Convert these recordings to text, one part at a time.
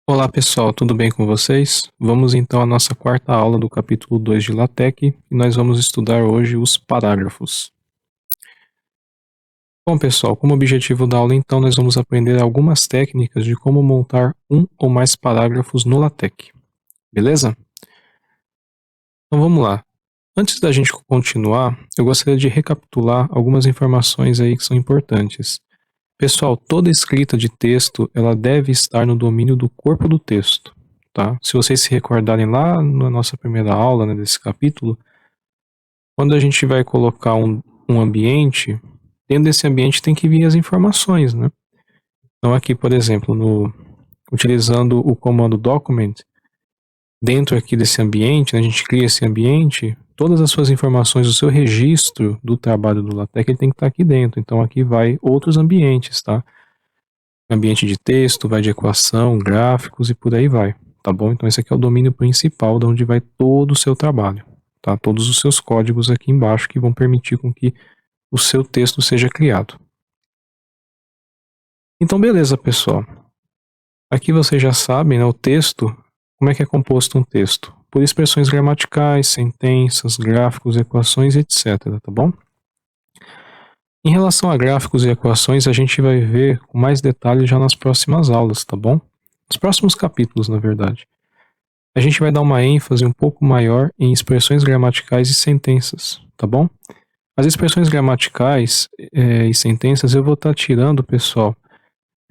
Olá pessoal, tudo bem com vocês? Vamos então à nossa quarta aula do capítulo 2 de LaTeX e nós vamos estudar hoje os parágrafos. Bom pessoal, como objetivo da aula então nós vamos aprender algumas técnicas de como montar um ou mais parágrafos no LaTeX, beleza? Então vamos lá. Antes da gente continuar, eu gostaria de recapitular algumas informações aí que são importantes. Pessoal, toda escrita de texto, ela deve estar no domínio do corpo do texto, tá? Se vocês se recordarem lá na nossa primeira aula, né, desse capítulo, quando a gente vai colocar um ambiente, dentro desse ambiente tem que vir as informações, né? Então aqui, por exemplo, utilizando o comando document, dentro aqui desse ambiente, né, a gente cria esse ambiente, todas as suas informações, o seu registro do trabalho do LaTeX, ele tem que estar aqui dentro. Então aqui vai outros ambientes, tá? Ambiente de texto, vai de equação, gráficos e por aí vai, tá bom? Então esse aqui é o domínio principal, de onde vai todo o seu trabalho, tá? Todos os seus códigos aqui embaixo que vão permitir com que o seu texto seja criado. Então beleza, pessoal. Aqui vocês já sabem, né, o texto, como é que é composto um texto? Por expressões gramaticais, sentenças, gráficos, equações, etc, tá bom? Em relação a gráficos e equações, a gente vai ver com mais detalhes já nas próximas aulas, tá bom? Nos próximos capítulos, na verdade. A gente vai dar uma ênfase um pouco maior em expressões gramaticais e sentenças, tá bom? As expressões gramaticais e sentenças eu vou estar tirando, pessoal,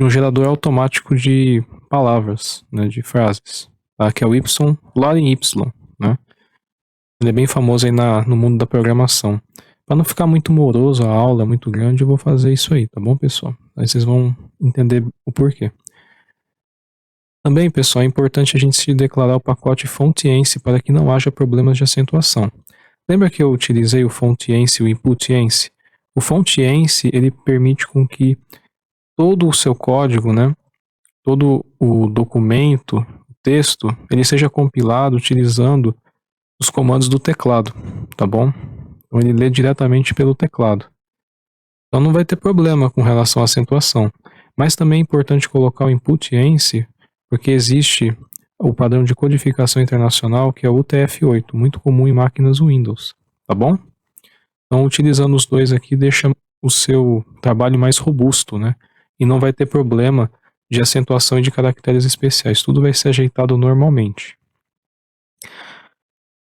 de um gerador automático de palavras, né, de frases, tá? Que é o Loren Y, né? Ele é bem famoso aí no mundo da programação. Para não ficar muito moroso a aula, muito grande, eu vou fazer isso aí, tá bom, pessoal? Aí vocês vão entender o porquê. Também, pessoal, é importante a gente se declarar o pacote fontiense para que não haja problemas de acentuação. Lembra que eu utilizei o fontiense e o inputiense? O fontiense, ele permite com que todo o seu código, né, todo o documento, o texto, ele seja compilado utilizando os comandos do teclado, tá bom? Então ele lê diretamente pelo teclado. Então não vai ter problema com relação à acentuação. Mas também é importante colocar o inputiense, porque existe o padrão de codificação internacional, que é o UTF-8, muito comum em máquinas Windows, tá bom? Então, utilizando os dois aqui, deixa o seu trabalho mais robusto, né? E não vai ter problema de acentuação e de caracteres especiais, tudo vai ser ajeitado normalmente.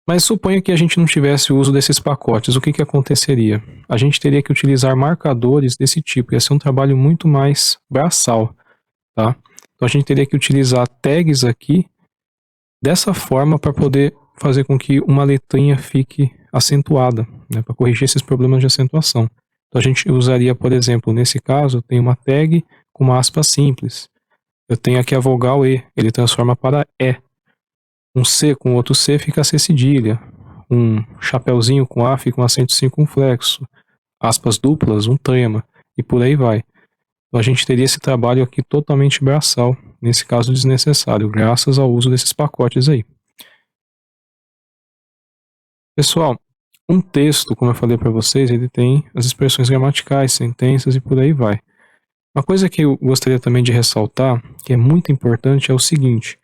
Mas suponha que a gente não tivesse o uso desses pacotes, o que que aconteceria? A gente teria que utilizar marcadores desse tipo, ia ser um trabalho muito mais braçal, tá? Então a gente teria que utilizar tags aqui dessa forma para poder fazer com que uma letrinha fique acentuada, né, para corrigir esses problemas de acentuação. Então a gente usaria, por exemplo, nesse caso, eu tenho uma tag com uma aspa simples. Eu tenho aqui a vogal E, ele transforma para E. Um C com outro C fica C cedilha. Um chapeuzinho com A fica um acento circunflexo. Aspas duplas, um trema. E por aí vai. Então a gente teria esse trabalho aqui totalmente braçal, nesse caso desnecessário, graças ao uso desses pacotes aí. Pessoal, um texto, como eu falei para vocês, ele tem as expressões gramaticais, sentenças e por aí vai. Uma coisa que eu gostaria também de ressaltar, que é muito importante, é o seguinte: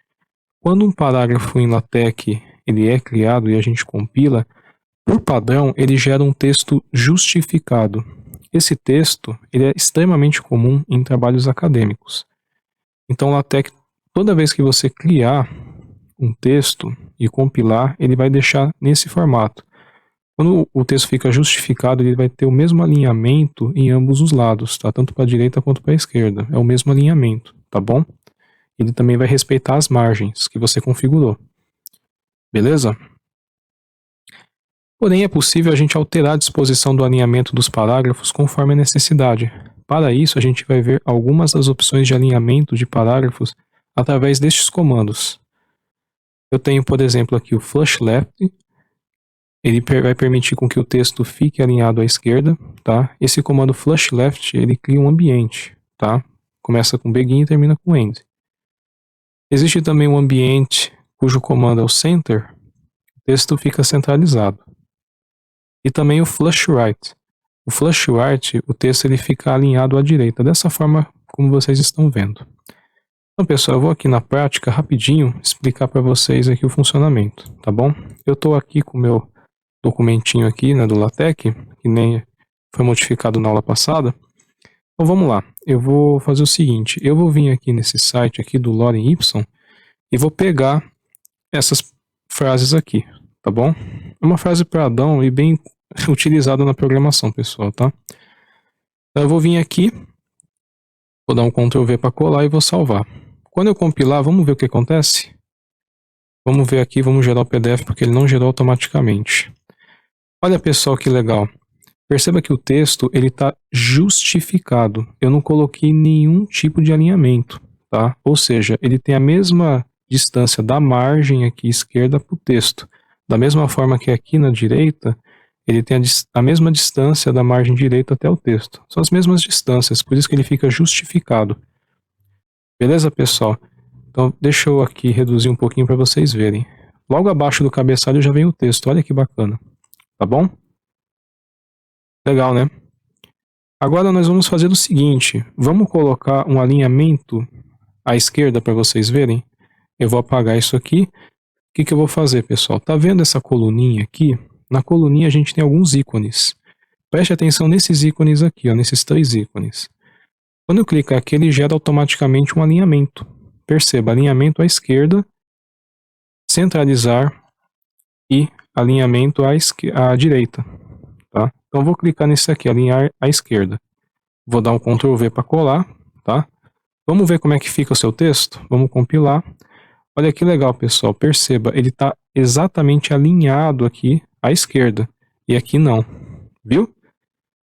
quando um parágrafo em LaTeX ele é criado e a gente compila, por padrão ele gera um texto justificado. Esse texto ele é extremamente comum em trabalhos acadêmicos. Então, LaTeX, toda vez que você criar um texto e compilar, ele vai deixar nesse formato. Quando o texto fica justificado, ele vai ter o mesmo alinhamento em ambos os lados, tá? Tanto para a direita quanto para a esquerda. É o mesmo alinhamento, tá bom? Ele também vai respeitar as margens que você configurou. Beleza? Porém, é possível a gente alterar a disposição do alinhamento dos parágrafos conforme a necessidade. Para isso, a gente vai ver algumas das opções de alinhamento de parágrafos através destes comandos. Eu tenho, por exemplo, aqui o flush left. Ele vai permitir com que o texto fique alinhado à esquerda, tá? Esse comando flush left, ele cria um ambiente, tá? Começa com begin e termina com end. Existe também um ambiente cujo comando é o center, o texto fica centralizado. E também o flush right. O flush right, o texto ele fica alinhado à direita, dessa forma como vocês estão vendo. Então, pessoal, eu vou aqui na prática rapidinho explicar para vocês aqui o funcionamento, tá bom? Eu estou aqui com o meu documentinho aqui, né, do LaTeX, que nem foi modificado na aula passada. Então vamos lá, eu vou fazer o seguinte, eu vou vir aqui nesse site aqui do Lorem Ipsum e vou pegar essas frases aqui, tá bom? É uma frase padrão e bem utilizada na programação, pessoal, tá? Então eu vou vir aqui, vou dar um Ctrl V para colar e vou salvar. Quando eu compilar, vamos ver o que acontece? Vamos ver aqui, vamos gerar o PDF porque ele não gerou automaticamente. Olha, pessoal, que legal. Perceba que o texto ele está justificado. Eu não coloquei nenhum tipo de alinhamento, tá? Ou seja, ele tem a mesma distância da margem aqui esquerda para o texto. Da mesma forma que aqui na direita, ele tem a mesma distância da margem direita até o texto. São as mesmas distâncias, por isso que ele fica justificado. Beleza, pessoal? Então, deixa eu aqui reduzir um pouquinho para vocês verem. Logo abaixo do cabeçalho já vem o texto. Olha que bacana. Tá bom? Legal, né? Agora nós vamos fazer o seguinte. Vamos colocar um alinhamento à esquerda para vocês verem. Eu vou apagar isso aqui. O que eu vou fazer, pessoal? Tá vendo essa coluninha aqui? Na coluninha a gente tem alguns ícones. Preste atenção nesses ícones aqui, ó, nesses 3 ícones. Quando eu clicar aqui, ele gera automaticamente um alinhamento. Perceba, alinhamento à esquerda, centralizar e alinhamento à direita. Tá? Então eu vou clicar nesse aqui, alinhar à esquerda. Vou dar um Ctrl V para colar. Tá? Vamos ver como é que fica o seu texto? Vamos compilar. Olha que legal, pessoal. Perceba, ele está exatamente alinhado aqui à esquerda. E aqui não. Viu?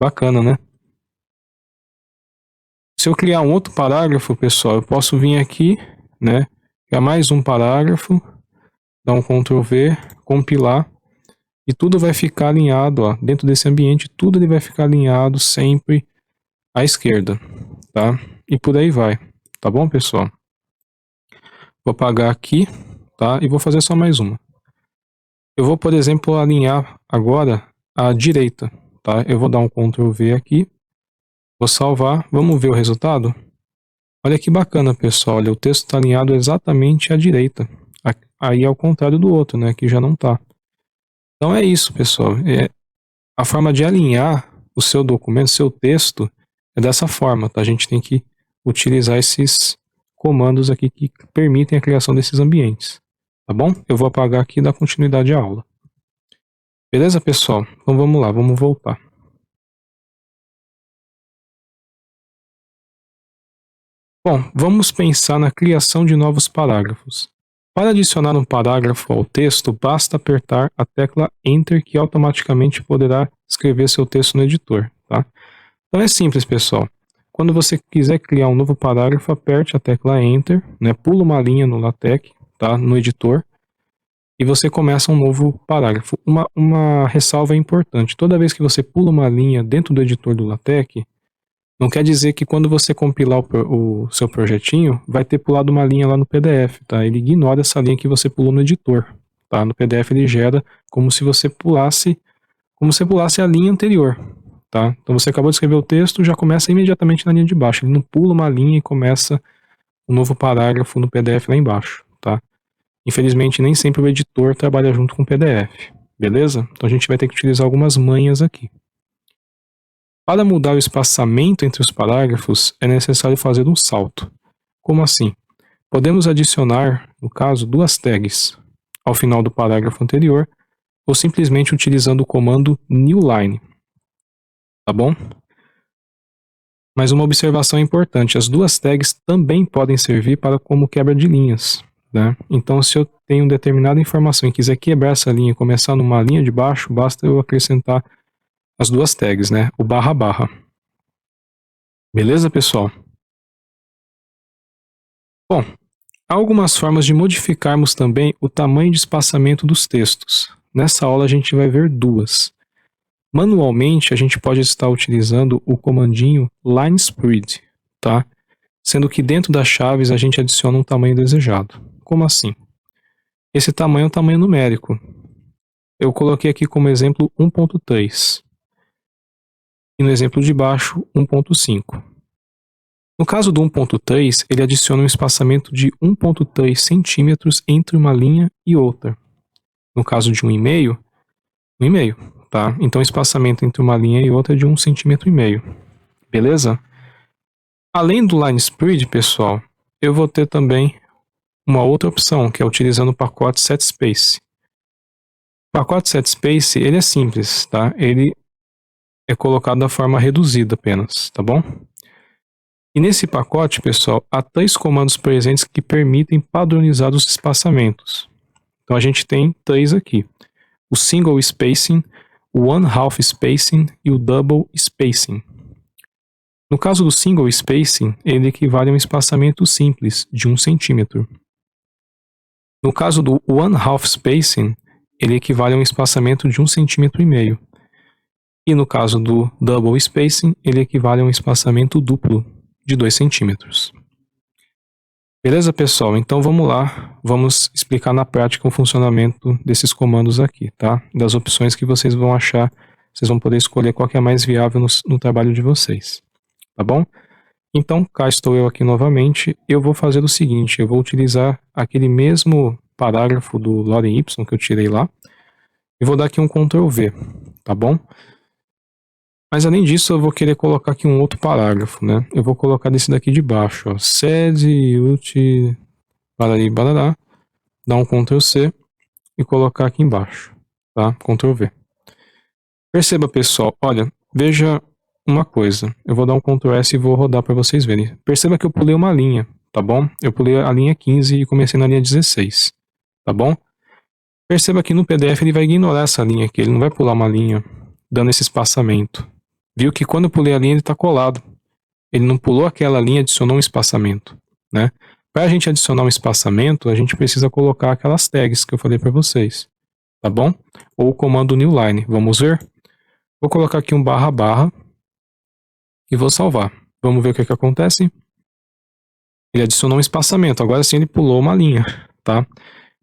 Bacana, né? Se eu criar um outro parágrafo, pessoal, eu posso vir aqui, né? Criar mais um parágrafo, dar um Ctrl V, compilar, e tudo vai ficar alinhado, ó, dentro desse ambiente, tudo ele vai ficar alinhado sempre à esquerda, tá? E por aí vai, tá bom, pessoal? Vou apagar aqui, tá? E vou fazer só mais uma. Eu vou, por exemplo, alinhar agora à direita, tá? Eu vou dar um Ctrl V aqui, vou salvar, vamos ver o resultado? Olha que bacana, pessoal, olha, o texto está alinhado exatamente à direita, aí ao contrário do outro, né, que já não está. Então é isso, pessoal, a forma de alinhar o seu documento, o seu texto, é dessa forma, tá? A gente tem que utilizar esses comandos aqui que permitem a criação desses ambientes, tá bom? Eu vou apagar aqui e dar continuidade à aula. Beleza, pessoal? Então vamos lá, vamos voltar. Bom, vamos pensar na criação de novos parágrafos. Para adicionar um parágrafo ao texto, basta apertar a tecla Enter, que automaticamente poderá escrever seu texto no editor, tá? Então é simples, pessoal. Quando você quiser criar um novo parágrafo, aperte a tecla Enter, né? Pula uma linha no LaTeX, tá? No editor, e você começa um novo parágrafo. Uma ressalva importante: toda vez que você pula uma linha dentro do editor do LaTeX, não quer dizer que quando você compilar o seu projetinho, vai ter pulado uma linha lá no PDF, tá? Ele ignora essa linha que você pulou no editor, tá? No PDF ele gera como se você pulasse a linha anterior, tá? Então você acabou de escrever o texto, já começa imediatamente na linha de baixo. Ele não pula uma linha e começa um novo parágrafo no PDF lá embaixo, tá? Infelizmente nem sempre o editor trabalha junto com o PDF, beleza? Então a gente vai ter que utilizar algumas manhas aqui. Para mudar o espaçamento entre os parágrafos, é necessário fazer um salto. Como assim? Podemos adicionar, no caso, 2 tags ao final do parágrafo anterior, ou simplesmente utilizando o comando newline. Tá bom? Mas uma observação importante: as 2 tags também podem servir para como quebra de linhas, né? Então, se eu tenho determinada informação e quiser quebrar essa linha e começar numa linha de baixo, basta eu acrescentar as 2 tags, né? O //. Beleza, pessoal? Bom, há algumas formas de modificarmos também o tamanho de espaçamento dos textos. Nessa aula a gente vai ver 2. Manualmente a gente pode estar utilizando o comandinho lineSpread, tá? Sendo que dentro das chaves a gente adiciona um tamanho desejado. Como assim? Esse tamanho é um tamanho numérico. Eu coloquei aqui como exemplo 1.3. E no exemplo de baixo, 1.5. No caso do 1.3, ele adiciona um espaçamento de 1.3 centímetros entre uma linha e outra. No caso de 1,5, 1,5, tá? Então o espaçamento entre uma linha e outra é de 1,5 cm. Beleza? Além do Line Spread, pessoal, eu vou ter também uma outra opção, que é utilizando o pacote SetSpace. O pacote SetSpace, ele é simples, tá? Ele é colocado da forma reduzida apenas, tá bom? E nesse pacote, pessoal, há 3 comandos presentes que permitem padronizar os espaçamentos. Então a gente tem 3 aqui: o Single Spacing, o One Half Spacing e o Double Spacing. No caso do Single Spacing, ele equivale a um espaçamento simples de 1 centímetro. No caso do One Half Spacing, ele equivale a um espaçamento de 1,5 cm. E no caso do Double Spacing, ele equivale a um espaçamento duplo de 2 centímetros. Beleza, pessoal? Então vamos lá, vamos explicar na prática o funcionamento desses comandos aqui, tá? Das opções que vocês vão achar, vocês vão poder escolher qual que é mais viável no trabalho de vocês, tá bom? Então, cá estou eu aqui novamente. Eu vou fazer o seguinte: eu vou utilizar aquele mesmo parágrafo do Lorem Y que eu tirei lá e vou dar aqui um Ctrl V, tá bom? Mas além disso, eu vou querer colocar aqui um outro parágrafo, né? Eu vou colocar desse daqui de baixo, ó. Sed, ut, barari, barará. Dar um Ctrl C e colocar aqui embaixo, tá? Ctrl V. Perceba, pessoal, olha, veja uma coisa. Eu vou dar um Ctrl S e vou rodar para vocês verem. Perceba que eu pulei uma linha, tá bom? Eu pulei a linha 15 e comecei na linha 16, tá bom? Perceba que no PDF ele vai ignorar essa linha aqui, ele não vai pular uma linha dando esse espaçamento. Viu que quando eu pulei a linha ele está colado. Ele não pulou aquela linha e adicionou um espaçamento, né? Para a gente adicionar um espaçamento, a gente precisa colocar aquelas tags que eu falei para vocês, tá bom? Ou o comando newline. Vamos ver? Vou colocar aqui um // e vou salvar. Vamos ver o que acontece. Ele adicionou um espaçamento, agora sim ele pulou uma linha, tá?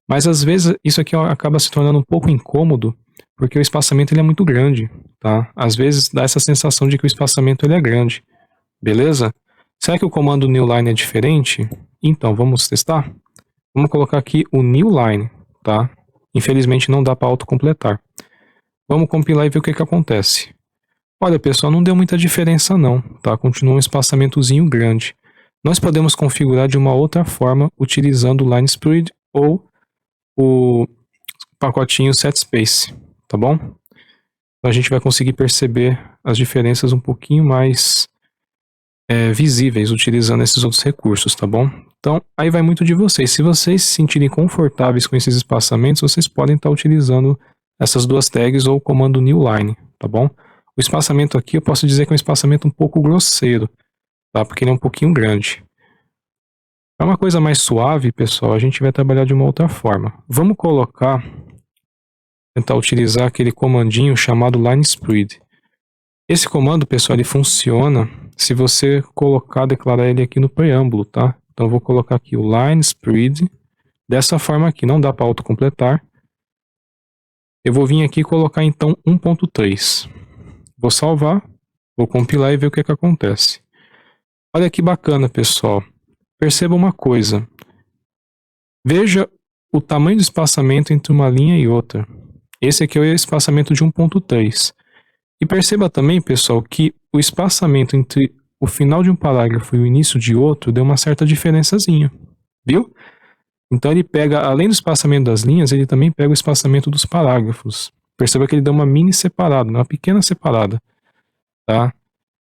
Mas às vezes isso aqui acaba se tornando um pouco incômodo, porque o espaçamento ele é muito grande, tá? Às vezes dá essa sensação de que o espaçamento ele é grande, beleza? Será que o comando newline é diferente? Então, vamos testar? Vamos colocar aqui o newline, tá? Infelizmente não dá para autocompletar. Vamos compilar e ver o que acontece. Olha, pessoal, não deu muita diferença não, tá? Continua um espaçamentozinho grande. Nós podemos configurar de uma outra forma utilizando o Line Spread ou o pacotinho SetSpace, tá bom? Então a gente vai conseguir perceber as diferenças um pouquinho mais visíveis utilizando esses outros recursos, tá bom? Então aí vai muito de vocês. Se vocês se sentirem confortáveis com esses espaçamentos, vocês podem estar utilizando essas duas tags ou o comando newline, tá bom? O espaçamento aqui eu posso dizer que é um espaçamento um pouco grosseiro, tá? Porque ele é um pouquinho grande. Para uma coisa mais suave, pessoal, a gente vai trabalhar de uma outra forma. Vamos tentar utilizar aquele comandinho chamado line spread. Esse comando, pessoal, ele funciona se você declarar ele aqui no preâmbulo, tá? Então eu vou colocar aqui o line spread dessa forma aqui, não dá para autocompletar. Eu vou vir aqui e colocar então 1.3. Vou salvar, vou compilar e ver o que acontece. Olha que bacana, pessoal. Perceba uma coisa. Veja o tamanho do espaçamento entre uma linha e outra. Esse aqui é o espaçamento de 1.3. E perceba também, pessoal, que o espaçamento entre o final de um parágrafo e o início de outro deu uma certa diferençazinha. Viu? Então ele pega, além do espaçamento das linhas, ele também pega o espaçamento dos parágrafos. Perceba que ele deu uma mini separada, uma pequena separada. Tá?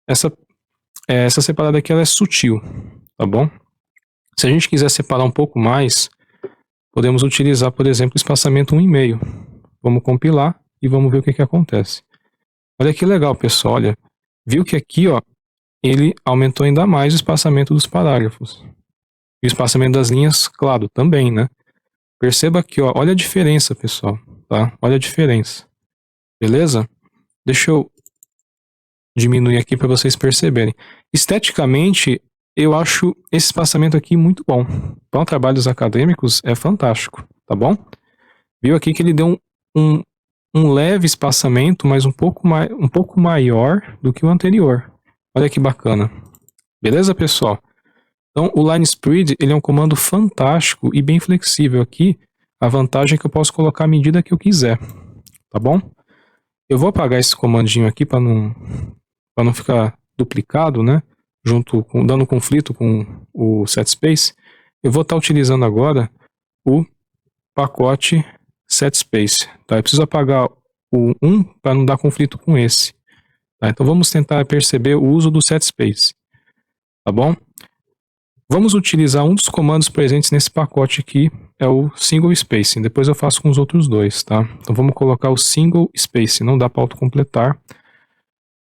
Essa separada aqui ela é sutil, tá bom? Se a gente quiser separar um pouco mais, podemos utilizar, por exemplo, o espaçamento 1,5. Vamos compilar e vamos ver o que acontece. Olha que legal, pessoal. Olha, viu que aqui, ó, ele aumentou ainda mais o espaçamento dos parágrafos. E o espaçamento das linhas, claro, também, né? Perceba aqui, ó, olha a diferença, pessoal, tá? Olha a diferença. Beleza? Deixa eu diminuir aqui para vocês perceberem. Esteticamente, eu acho esse espaçamento aqui muito bom. Para trabalhos acadêmicos, é fantástico, tá bom? Viu aqui que ele deu um leve espaçamento, mas um pouco maior do que o anterior. Olha que bacana. Beleza, pessoal? Então, o line spread, ele é um comando fantástico e bem flexível aqui. A vantagem é que eu posso colocar a medida que eu quiser, tá bom? Eu vou apagar esse comandinho aqui para não ficar duplicado, né? Dando conflito com o setspace. Eu vou estar utilizando agora o pacote setspace, tá? Eu preciso apagar o 1 para não dar conflito com esse. Tá? Então vamos tentar perceber o uso do setspace, tá bom? Vamos utilizar um dos comandos presentes nesse pacote aqui, é o single spacing. Depois eu faço com os outros dois, tá? Então vamos colocar o single spacing, não dá para autocompletar.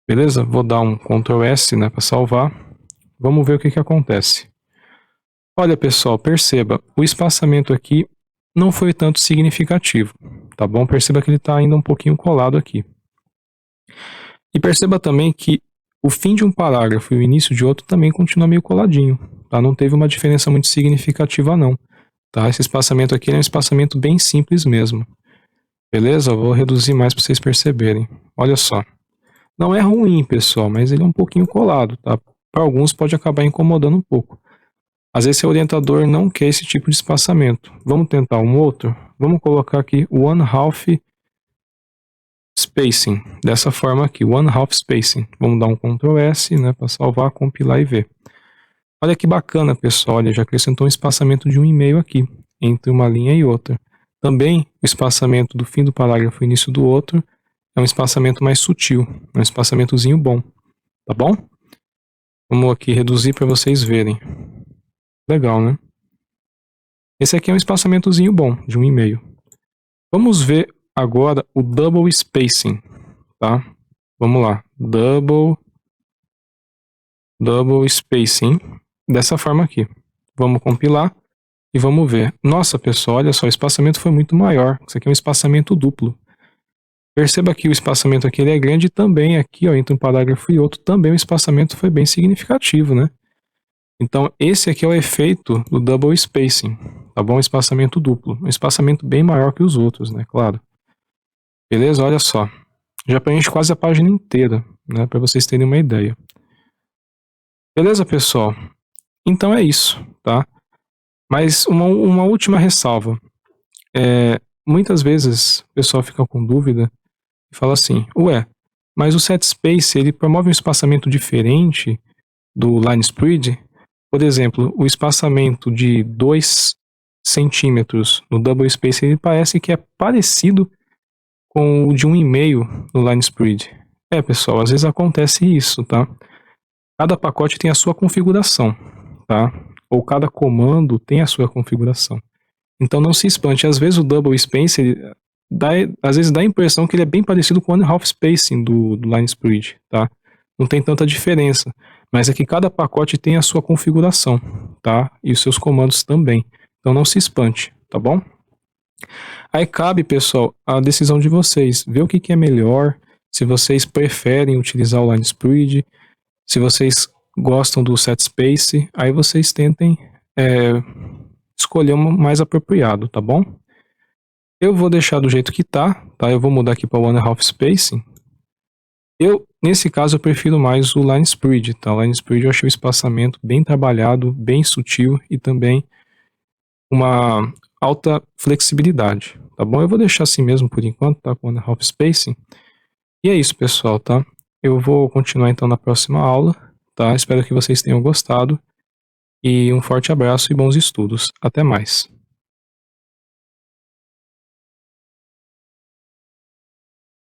Beleza? Vou dar um Ctrl S, né, para salvar. Vamos ver o que acontece. Olha, pessoal, perceba, o espaçamento aqui não foi tanto significativo, tá bom? Perceba que ele está ainda um pouquinho colado aqui. E perceba também que o fim de um parágrafo e o início de outro também continua meio coladinho, tá? Não teve uma diferença muito significativa não, tá? Esse espaçamento aqui é um espaçamento bem simples mesmo. Beleza? Eu vou reduzir mais para vocês perceberem. Olha só. Não é ruim, pessoal, mas ele é um pouquinho colado, tá? Para alguns pode acabar incomodando um pouco. Às vezes seu orientador não quer esse tipo de espaçamento. Vamos tentar um outro? Vamos colocar aqui one half spacing, dessa forma aqui, one half spacing. Vamos dar um Ctrl S, né, para salvar, compilar e ver. Olha que bacana, pessoal, olha, já acrescentou um espaçamento de 1,5 aqui, entre uma linha e outra. Também o espaçamento do fim do parágrafo e início do outro é um espaçamento mais sutil, um espaçamentozinho bom, tá bom? Vamos aqui reduzir para vocês verem. Legal, né? Esse aqui é um espaçamentozinho bom, de 1,5. Vamos ver agora o double spacing, tá? Vamos lá, double spacing, dessa forma aqui. Vamos compilar e vamos ver. Nossa, pessoal, olha só, o espaçamento foi muito maior. Isso aqui é um espaçamento duplo. Perceba que o espaçamento aqui ele é grande também, aqui ó, entre um parágrafo e outro, também o espaçamento foi bem significativo, né? Então, esse aqui é o efeito do double spacing, tá bom? Espaçamento duplo. Um espaçamento bem maior que os outros, né? Claro. Beleza? Olha só. Já preenche quase a página inteira, né? Para vocês terem uma ideia. Beleza, pessoal? Então é isso, tá? Mas uma última ressalva. Muitas vezes o pessoal fica com dúvida e fala assim, ué, mas o setspace ele promove um espaçamento diferente do line spread? Por exemplo, o espaçamento de 2 centímetros no double space ele parece que é parecido com o de 1,5 no line spread. Pessoal, às vezes acontece isso, tá? Cada pacote tem a sua configuração, tá? Ou cada comando tem a sua configuração. Então não se espante, às vezes o double spacing às vezes dá a impressão que ele é bem parecido com o one half spacing do line spread, tá? Não tem tanta diferença, mas é que cada pacote tem a sua configuração, tá? E os seus comandos também. Então não se espante, tá bom? Aí cabe, pessoal, a decisão de vocês, ver o que é melhor, se vocês preferem utilizar o line spread, se vocês gostam do setspace, aí vocês tentem escolher um mais apropriado, tá bom? Eu vou deixar do jeito que tá? Eu vou mudar aqui para one half spacing. Nesse caso, eu prefiro mais o line spread, tá? O line spread eu achei o espaçamento bem trabalhado, bem sutil e também uma alta flexibilidade, tá bom? Eu vou deixar assim mesmo por enquanto, tá? Com one half spacing. E é isso, pessoal, tá? Eu vou continuar então na próxima aula, tá? Espero que vocês tenham gostado. E um forte abraço e bons estudos. Até mais.